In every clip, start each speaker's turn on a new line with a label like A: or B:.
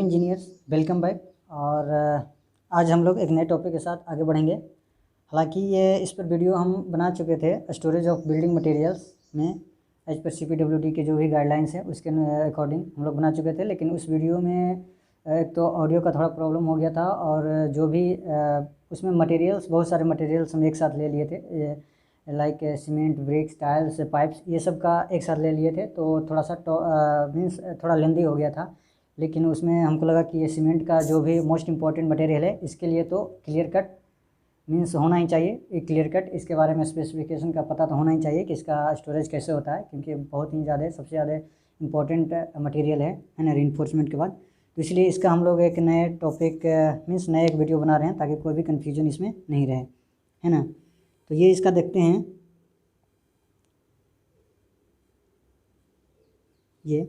A: Engineers, welcome back. और आज हम लोग एक नए टॉपिक के साथ आगे बढ़ेंगे। हालांकि ये इस पर वीडियो हम बना चुके थे स्टोरेज ऑफ बिल्डिंग मटेरियल्स में एज पर CPWD के जो भी गाइडलाइंस हैं उसके अकॉर्डिंग हम लोग बना चुके थे। लेकिन उस वीडियो में एक तो ऑडियो का थोड़ा प्रॉब्लम हो गया था और जो भी उसमें मटेरियल्स, बहुत सारे मटेरियल्स हम एक साथ ले लिए थे, like cement, bricks, tiles, pipes, ये सब का एक साथ ले लिए थे। तो थोड़ा सा मीन्स थोड़ा लेंदी हो गया था। लेकिन उसमें हमको लगा कि ये सीमेंट का जो भी मोस्ट इम्पॉर्टेंट मटेरियल है इसके लिए तो क्लियर कट मीन्स होना ही चाहिए। एक क्लियर कट इसके बारे में स्पेसिफिकेशन का पता तो होना ही चाहिए कि इसका स्टोरेज कैसे होता है, क्योंकि बहुत ही ज़्यादा सबसे ज़्यादा इम्पॉर्टेंट मटेरियल है ना, रीइंफोर्समेंट के बाद। तो इसलिए इसका हम लोग एक नए टॉपिक मीन्स नए एक वीडियो बना रहे हैं ताकि कोई भी कन्फ्यूजन इसमें नहीं रहे, है ना। तो ये इसका देखते हैं, ये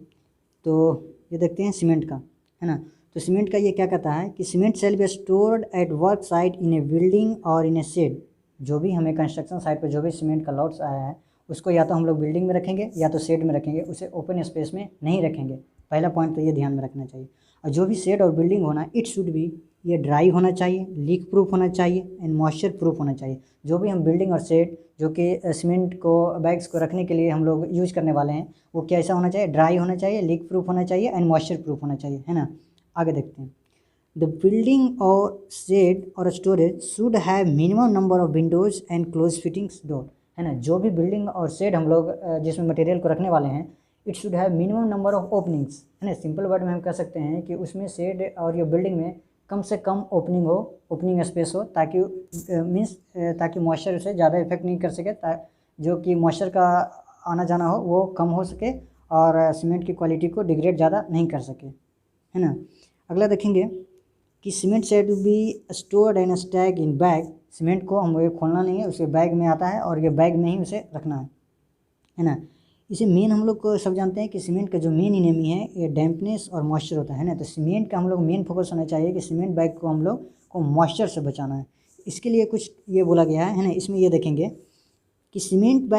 A: देखते हैं सीमेंट का, है ना। तो सीमेंट का ये क्या कहता है कि cement shall be stored at work site in a building और इन ए शेड। जो भी हमें कंस्ट्रक्शन साइट पर जो भी सीमेंट का लॉट्स आया है उसको या तो हम लोग बिल्डिंग में रखेंगे या तो शेड में रखेंगे, उसे ओपन स्पेस में नहीं रखेंगे। पहला पॉइंट तो ये ध्यान में रखना चाहिए। और जो भी शेड और बिल्डिंग होना, इट शुड बी, ये ड्राई होना चाहिए, लीक प्रूफ होना चाहिए एंड मॉइस्चर प्रूफ होना चाहिए। जो भी हम बिल्डिंग और शेड जो कि सीमेंट को बैग्स को रखने के लिए हम लोग यूज करने वाले हैं वो कैसा होना चाहिए, ड्राई होना चाहिए, लीक प्रूफ होना चाहिए एंड मॉइस्चर प्रूफ होना चाहिए, है ना। आगे देखते हैं। द बिल्डिंग और शेड और storage should have minimum number of Windows and close fittings door, है ना। जो भी बिल्डिंग और शेड हम लोग जिसमें मटेरियल को रखने वाले हैं, it should have minimum number of openings, है ना। सिंपल वर्ड में हम कह सकते हैं कि उसमें शेड और ये बिल्डिंग में कम से कम ओपनिंग हो, ओपनिंग स्पेस हो, ताकि मीन्स ताकि मॉइस्चर उसे ज़्यादा इफेक्ट नहीं कर सके, जो कि मॉइस्चर का आना जाना हो वो कम हो सके और सीमेंट की क्वालिटी को डिग्रेड ज़्यादा नहीं कर सके, है ना। अगला देखेंगे कि cement shall be stored and stack in bag. Cement को हम ये खोलना नहीं है, उसके बैग में आता है और ये बैग में ही उसे रखना है ना। इसे मेन हम लोग को सब जानते हैं कि सीमेंट का जो मेन इनेमी है ये डैम्पनेस और मॉइस्चर होता है ना। तो सीमेंट का हम लोग मेन फोकस होना चाहिए कि सीमेंट बैग को हम लोग को मॉइस्चर से बचाना है। इसके लिए कुछ ये बोला गया है ना। इसमें ये देखेंगे कि cement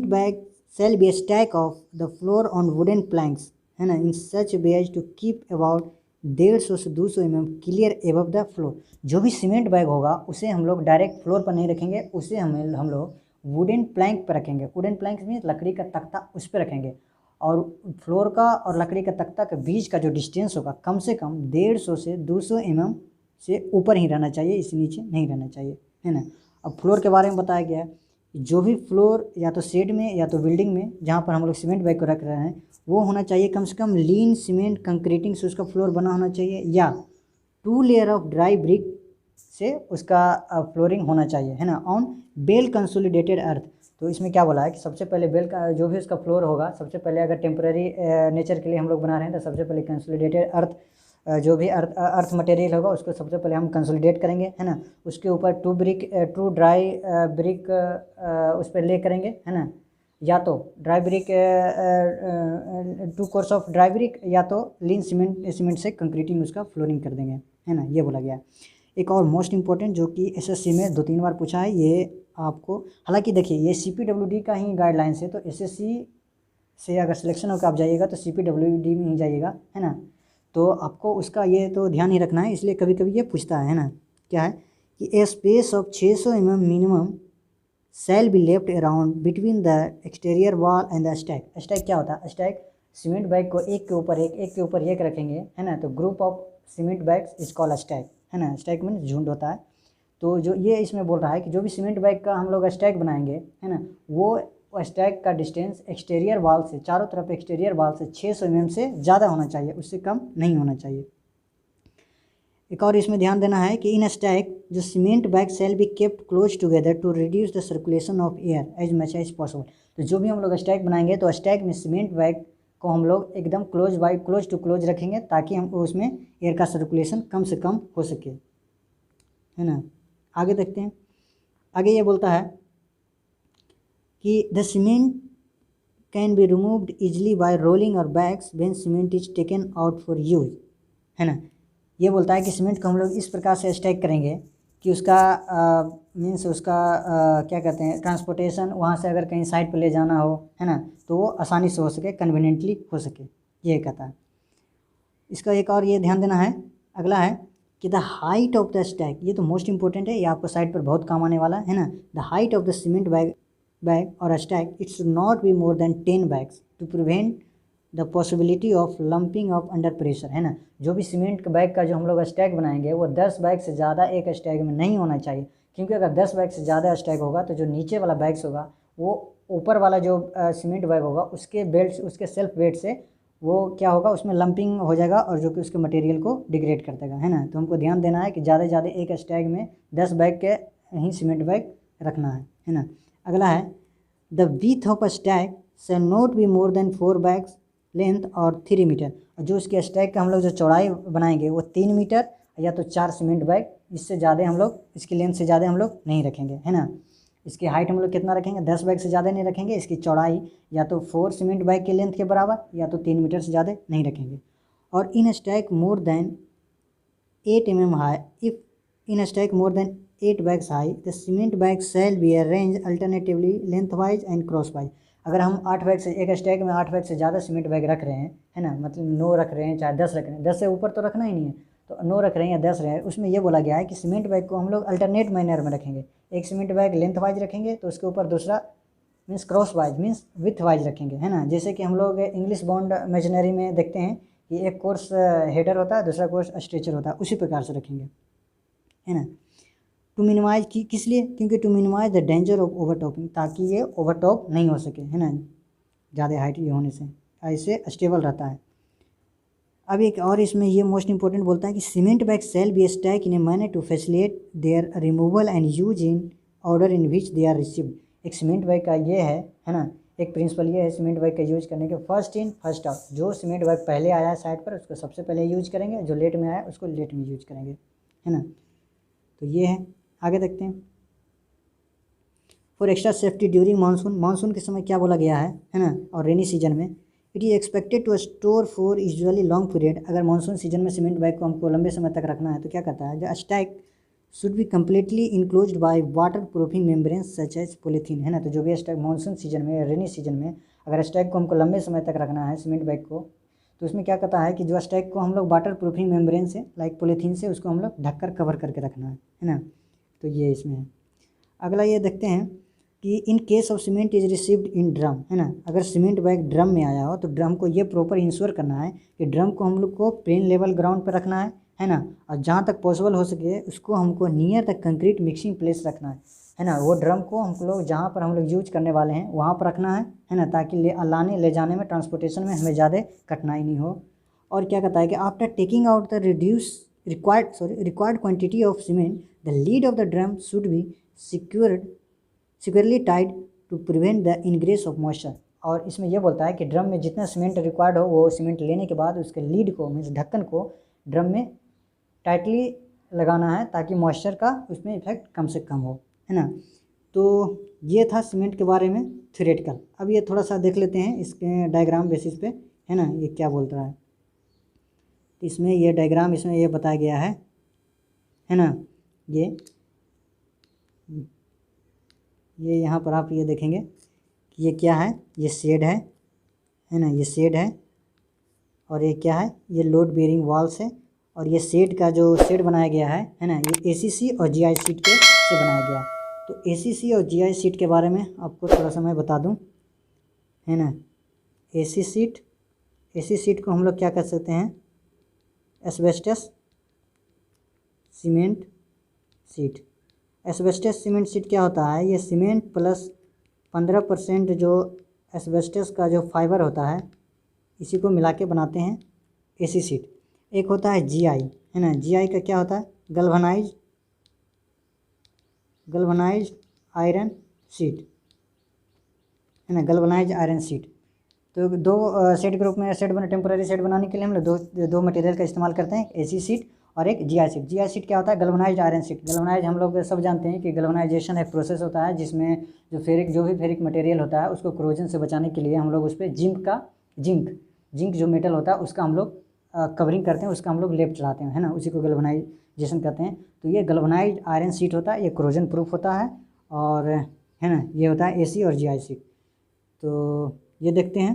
A: bag shall be stack off the floor on wooden planks, है ना, in such way as to keep about 150 से 200 mm clear above the floor. जो भी सीमेंट बैग होगा उसे हम लोग डायरेक्ट फ्लोर पर नहीं रखेंगे, उसे हम लोग वुडन प्लैंक पर रखेंगे। वुडन प्लैंक मीन्स लकड़ी का तख्ता, उस पर रखेंगे। और फ्लोर का और लकड़ी का तख्ता के बीच का जो डिस्टेंस होगा कम से कम 150 से 200 mm से ऊपर ही रहना चाहिए, इससे नीचे नहीं रहना चाहिए, है ना। अब फ्लोर के बारे में बताया गया है, जो भी फ्लोर या तो शेड में या तो बिल्डिंग में जहाँ पर हम लोग सीमेंट बैग को रख रहे हैं वो होना चाहिए कम से कम लीन सीमेंट कंक्रीटिंग से उसका फ्लोर बना होना चाहिए, या 2 लेयर ऑफ ड्राई ब्रिक से उसका फ्लोरिंग होना चाहिए, है ना, ऑन बेल कंसोलिडेटेड अर्थ। तो इसमें क्या बोला है कि सबसे पहले बेल का जो भी उसका फ्लोर होगा, सबसे पहले अगर टेम्पररी नेचर के लिए हम लोग बना रहे हैं तो सबसे पहले कंसोलिडेटेड अर्थ, जो भी अर्थ मटेरियल होगा उसको सबसे पहले हम कंसोलिडेट करेंगे, है ना। उसके ऊपर 2 ड्राई ब्रिक उस पर ले करेंगे, है ना, या तो dry brick 2 course of dry brick या तो लीन सीमेंट से कंक्रीटिंग उसका फ्लोरिंग कर देंगे, है ना। ये बोला गया। एक और मोस्ट इंपॉर्टेंट जो कि SSC में 2-3 बार पूछा है, ये आपको, हालांकि देखिए ये CPWD का ही गाइडलाइंस है, तो SSC से अगर सिलेक्शन होकर आप जाइएगा तो CPWD में ही जाइएगा, है ना। तो आपको उसका ये तो ध्यान ही रखना है, इसलिए कभी कभी ये पूछता है ना, क्या है कि a space of 600 mm minimum shall be left around between the exterior wall and the stack. Stack क्या होता है? स्टैक सीमेंट बैग को एक के ऊपर एक रखेंगे, है ना। तो group of cement bags is called stack, है ना। स्टैक मीन्स झुंड होता है। तो जो ये इसमें बोल रहा है कि जो भी सीमेंट बैग का हम लोग स्टैक बनाएंगे, है ना, वो स्टैक का डिस्टेंस एक्सटीरियर वॉल से, चारों तरफ एक्सटीरियर वॉल से 600 mm से ज़्यादा होना चाहिए, उससे कम नहीं होना चाहिए। एक और इसमें ध्यान देना है कि इन स्टैक जो cement bag shall be kept close together to reduce the circulation of air as much as possible. तो जो भी हम लोग स्टैक बनाएंगे तो स्टैक में सीमेंट बैग को हम लोग एकदम क्लोज टू क्लोज रखेंगे ताकि हम उसमें एयर का सर्कुलेशन कम से कम हो सके, है ना। आगे देखते हैं। आगे ये बोलता है कि the cement can be removed easily by rolling और bags when cement is taken out for use, है ना। ये बोलता है कि सीमेंट को हम लोग इस प्रकार से स्टैक करेंगे कि उसका मीन्स उसका क्या कहते हैं, ट्रांसपोर्टेशन, वहाँ से अगर कहीं साइड पर ले जाना हो, है ना, तो वो आसानी से हो सके, कन्वीनियंटली हो सके, ये कहता है। इसका एक और ये ध्यान देना है, अगला है कि the height of the stack, ये तो मोस्ट इंपॉर्टेंट है, ये आपको साइड पर बहुत काम आने वाला है ना। The height of the cement bag और stack it should not be more than 10 bags to prevent the possibility of lumping of under pressure, है ना। जो भी सीमेंट के बैग का जो हम लोग स्टैक बनाएंगे वो 10 बैग से ज़्यादा एक स्टैक में नहीं होना चाहिए, क्योंकि अगर 10 बैग से ज़्यादा स्टैक होगा तो जो नीचे वाला बैग्स होगा वो ऊपर वाला जो सीमेंट बैग होगा उसके बेल्ट, उसके सेल्फ वेट से वो क्या होगा, उसमें लंपिंग हो जाएगा और जो कि उसके मटेरियल को डिग्रेड कर देगा, है ना। तो हमको ध्यान देना है कि ज़्यादा से ज़्यादा एक स्टैक में 10 बैग के ही सीमेंट बैग रखना है ना। अगला है the width of a stack shall not be more then 4 bags length और 3 मीटर, और जो उसके स्टैक का हम लोग जो चौड़ाई बनाएंगे वो 3 मीटर या तो 4 सीमेंट बैग, इससे ज़्यादा हम लोग, इसकी लेंथ से ज़्यादा हम लोग नहीं रखेंगे, है ना। इसकी हाइट हम लोग कितना रखेंगे, 10 बैग से ज़्यादा नहीं रखेंगे। इसकी चौड़ाई या तो 4 सीमेंट बैग के लेंथ के बराबर या तो 3 मीटर से ज़्यादा नहीं रखेंगे। और in stack more than 8 mm high, if in stack more than 8 bags high the cement bag shall be arrange alternatively lengthwise and crosswise. अगर हम 8 बैग से, एक स्टैक में 8 बैग से ज़्यादा सीमेंट बैग रख रहे हैं, है ना, मतलब 9 रख रहे हैं चाहे 10 रख रहे हैं, 10 से ऊपर तो रखना ही नहीं है, तो 9 रख रहे हैं या 10 रहे हैं, उसमें ये बोला गया है कि सीमेंट बैग को हम लोग अल्टरनेट मैनर में रखेंगे। एक सीमेंट बैग लेंथ वाइज रखेंगे तो उसके ऊपर दूसरा means cross wise means with wise रखेंगे, है ना। जैसे कि हम लोग इंग्लिश बॉन्ड मशीनरी में देखते हैं कि एक कोर्स हेडर होता है, दूसरा कोर्स स्ट्रेचर होता है, उसी प्रकार से रखेंगे, है ना। टू मिनिमाइज की किस लिए, क्योंकि to minimise the danger of overtopping, ताकि ये ओवरटॉप नहीं हो सके, है ना, ज़्यादा हाइट ये होने से, ऐसे स्टेबल रहता है। अब एक और इसमें ये मोस्ट इंपॉर्टेंट बोलता है कि cement bag shall be stack in a manner to facilitate their removal and use in order in which they are received. एक सीमेंट बैग का ये है ना, एक प्रिंसिपल ये है सीमेंट बैग का यूज करने के, फर्स्ट इन फर्स्ट आउट। जो सीमेंट बैग पहले आया है साइड पर उसको सबसे पहले यूज करेंगे, जो लेट में आया उसको लेट में यूज करेंगे, है ना। तो ये है, आगे देखते हैं। For extra safety during monsoon, monsoon के समय क्या बोला गया है ना, और रेनी सीजन में it is expected to store for usually long period. अगर मानसून सीजन में सीमेंट बैग को हमको लंबे समय तक रखना है तो क्या करता है, जो stack should be completely enclosed by waterproofing membrane such as polythene, है ना। तो जो भी स्टैक मानसून सीजन में, रेनी सीजन में अगर स्टैक को हमको लंबे समय तक रखना है सीमेंट बैग को, तो उसमें क्या करता है कि जो स्टैक को हम लोग वाटर प्रूफिंग मेम्ब्रेन से लाइक पॉलीथीन से उसको हम लोग ढककर कवर करके रखना है ना। तो ये इसमें है। अगला ये देखते हैं कि in case of cement is received in drum, है ना। अगर सीमेंट बैग ड्रम में आया हो तो ड्रम को ये प्रॉपर इंश्योर करना है कि ड्रम को हम लोग को प्लेन लेवल ग्राउंड पर रखना है ना, और जहाँ तक पॉसिबल हो सके उसको हमको near the concrete mixing place रखना है ना। वो ड्रम को हम लोग जहाँ पर हम लोग यूज करने वाले हैं वहाँ पर रखना है ना, ताकि लाने ले जाने में, ट्रांसपोर्टेशन में हमें ज़्यादा कठिनाई नहीं हो। और क्या कहता है कि after taking out the required quantity of cement the lid of the drum should be securely tied to prevent the ingress of moisture. और इसमें यह बोलता है कि ड्रम में जितना सीमेंट रिक्वायर्ड हो वो सीमेंट लेने के बाद उसके लीड को मीन्स ढक्कन को ड्रम में टाइटली लगाना है ताकि मॉइस्चर का उसमें इफेक्ट कम से कम हो, है ना। तो ये था सीमेंट के बारे में थ्योरेटिकल। अब ये थोड़ा सा देख लेते हैं इसके डायग्राम बेसिस पे, है ना, ये क्या बोल रहा है। इसमें ये डायग्राम, इसमें ये बताया गया है ना। ये यहाँ पर आप ये देखेंगे कि ये क्या है, ये शेड है ना, ये शेड है, और ये क्या है, ये लोड बेयरिंग वॉल्स है, और ये शेड का जो शेड बनाया गया है ना, ये एसीसी और जीआई शीट के से बनाया गया। तो एसीसी और जीआई शीट के बारे में आपको थोड़ा सा मैं बता दूं, है ना। एसी शीट को हम लोग क्या कर सकते हैं, asbestos cement sheet. Asbestos cement sheet क्या होता है, ये सीमेंट प्लस 15% जो एस्बेस्टस का जो फाइबर होता है इसी को मिला के बनाते हैं एसी शीट। एक होता है जीआई, है ना, जीआई का क्या होता है, गल्वनाइज आयरन शीट, है ना, गल्वनाइज आयरन शीट। तो दो सेट ग्रुप में टेम्पररी सेट बनाने के लिए हम लोग दो मटेरियल का इस्तेमाल करते हैं, एसी शीट और एक जीआई शीट। जीआई शीट क्या होता है, गल्वनाइज आयरन शीट। गल्वनाइज हम लोग सब जानते हैं कि गल्वनाइजेशन एक प्रोसेस होता है जिसमें जो भी फेरिक मटेरियल होता है उसको क्रोजन से बचाने के लिए हम लोग उस पर जिंक जो मेटल होता है उसका हम लोग कवरिंग करते हैं, उसका हम लोग लेप चढ़ाते हैं, है ना, उसी को गल्वनाइजेशन कहते हैं। तो ये गल्वनाइज आयरन शीट होता है, ये क्रोजन प्रूफ होता है, और है ना, ये होता है एसी और जीआई शीट। तो ये देखते हैं,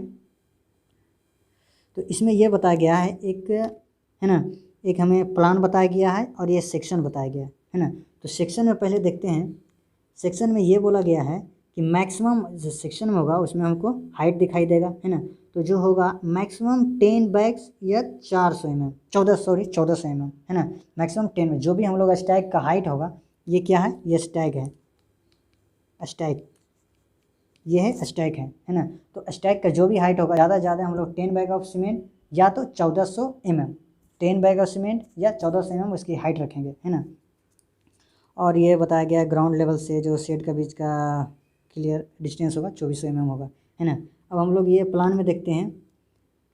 A: तो इसमें यह बताया गया है एक है ना। एक हमें प्लान बताया गया है और ये सेक्शन बताया गया है ना। तो सेक्शन में पहले देखते हैं। सेक्शन में ये बोला गया है कि मैक्सिमम जो सेक्शन में होगा उसमें हमको हाइट दिखाई देगा, है ना। तो जो होगा मैक्सिमम 10 बैग्स या 400 mm 1400 mm, है ना। मैक्सिमम 10 में जो भी हम लोग स्टैक का हाइट होगा, ये क्या है, ये स्टैक है, स्टैक, ये है स्टैक है ना। तो स्टैक का जो भी हाइट होगा, ज़्यादा से ज़्यादा हम लोग 10 बैग ऑफ सीमेंट या तो 1400 mm, 10 बैग ऑफ सीमेंट या 1400 mm उसकी हाइट रखेंगे, है ना। और ये बताया गया ग्राउंड लेवल से जो शेड का बीच का क्लियर डिस्टेंस होगा 2400 mm होगा, है ना। अब हम लोग ये प्लान में देखते हैं।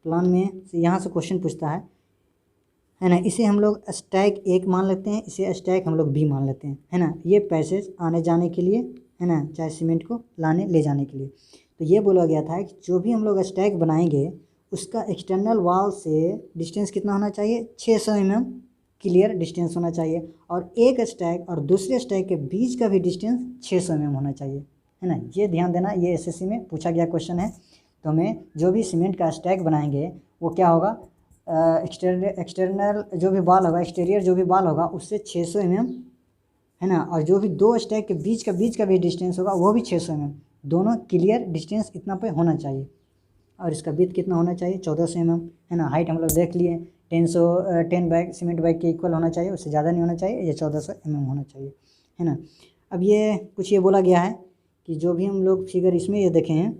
A: प्लान में यहाँ से क्वेश्चन पूछता है ना। इसे हम लोग स्टैक 1 मान लेते हैं, इसे स्टैक हम लोग बी मान लेते हैं, है ना। ये पैसेज आने जाने के लिए, है ना, चाहे सीमेंट को लाने ले जाने के लिए। तो ये बोला गया था कि जो भी हम लोग स्टैक बनाएंगे उसका एक्सटर्नल वॉल से डिस्टेंस कितना होना चाहिए, 600 mm क्लियर डिस्टेंस होना चाहिए। और एक स्टैक और दूसरे स्टैक के बीच का भी डिस्टेंस 600 mm होना चाहिए, है ना। ये ध्यान देना, ये एसएससी में पूछा गया क्वेश्चन है। तो हमें जो भी सीमेंट का स्टैक बनाएंगे वो क्या होगा, एक्सटर्नल जो भी बाल होगा, एक्सटीरियर जो भी बाल होगा उससे 600 mm, है ना। और जो भी दो स्टैक के बीच का भी डिस्टेंस होगा वो भी 600 mm, दोनों क्लियर डिस्टेंस इतना पे होना चाहिए। और इसका विड्थ कितना होना चाहिए, 1400 mm, है ना। हाइट हम लोग देख लिए, 10 बैग सीमेंट बैग के इक्वल होना चाहिए, उससे ज़्यादा नहीं होना चाहिए, ये 1400 mm होना चाहिए, है ना। अब ये कुछ ये बोला गया है कि जो भी हम लोग फिगर इसमें ये देखे हैं,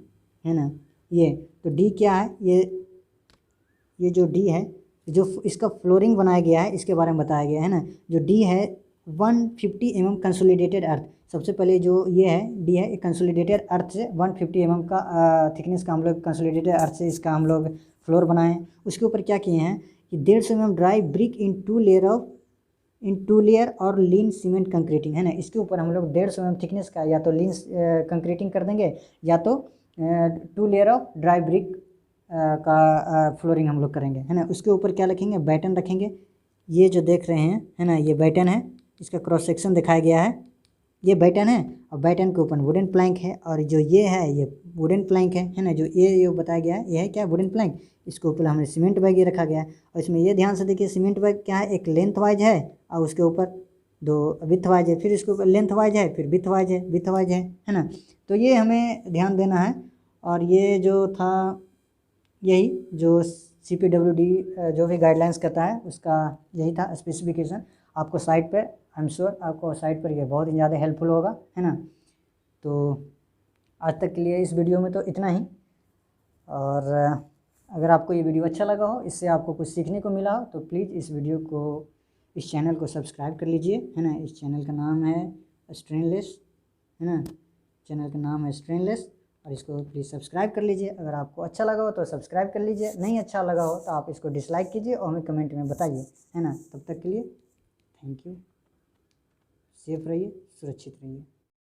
A: है ना, ये तो डी क्या है, ये जो डी है, जो इसका फ्लोरिंग बनाया गया है इसके बारे में बताया गया है ना। जो डी है 150 mm कंसोलिडेटेड अर्थ। सबसे पहले जो ये है डी है, कंसोलिडेटेड अर्थ से 150 mm का थिकनेस का हम लोग कंसोलिडेटेड अर्थ से इसका हम लोग फ्लोर बनाए। उसके ऊपर क्या किए हैं कि 150 mm ड्राई ब्रिक इन 2 लेयर और लीन सीमेंट कंक्रीटिंग, है ना। इसके ऊपर हम लोग 150 mm थिकनेस का या तो लीन कंक्रीटिंग कर देंगे या तो 2 लेयर ऑफ ड्राई ब्रिक का फ्लोरिंग हम लोग करेंगे, है ना। उसके ऊपर क्या रखेंगे, बैटन रखेंगे। ये जो देख रहे हैं, है ना, ये बैटन है, इसका क्रॉस सेक्शन दिखाया गया है, ये बैटन है। और बैटन के ऊपर वुडन प्लैंक है, और जो ये है ये वुडन प्लैंक है ना। जो ये बताया गया है ये है क्या, वुडन प्लैंक। इसके ऊपर हमने सीमेंट बैग ये रखा गया है। और इसमें ये ध्यान से देखिए सीमेंट बैग क्या है, एक लेंथ वाइज है और उसके ऊपर 2 विथ वाइज है, फिर इसके ऊपर लेंथ वाइज है, फिर विथ वाइज है ना। तो ये हमें ध्यान देना है। और ये जो था यही जो CPWD जो भी गाइडलाइंस करता है उसका यही था स्पेसिफिकेशन। आपको साइट पर, आई एम श्योर आपको साइट पर ये बहुत ही ज़्यादा हेल्पफुल होगा, है ना। तो आज तक के लिए इस वीडियो में तो इतना ही। और अगर आपको ये वीडियो अच्छा लगा हो, इससे आपको कुछ सीखने को मिला हो, तो प्लीज़ इस वीडियो को, इस चैनल को सब्सक्राइब कर लीजिए, है ना। इस चैनल का नाम है स्ट्रेनलेस, है ना, चैनल का नाम है स्ट्रेनलेस। और इसको प्लीज़ सब्सक्राइब कर लीजिए। अगर आपको अच्छा लगा हो तो सब्सक्राइब कर लीजिए, नहीं अच्छा लगा हो तो आप इसको डिसलाइक कीजिए और हमें कमेंट में बताइए, है ना। तब तक के लिए थैंक यू। सेफ रहिए, सुरक्षित रहिए।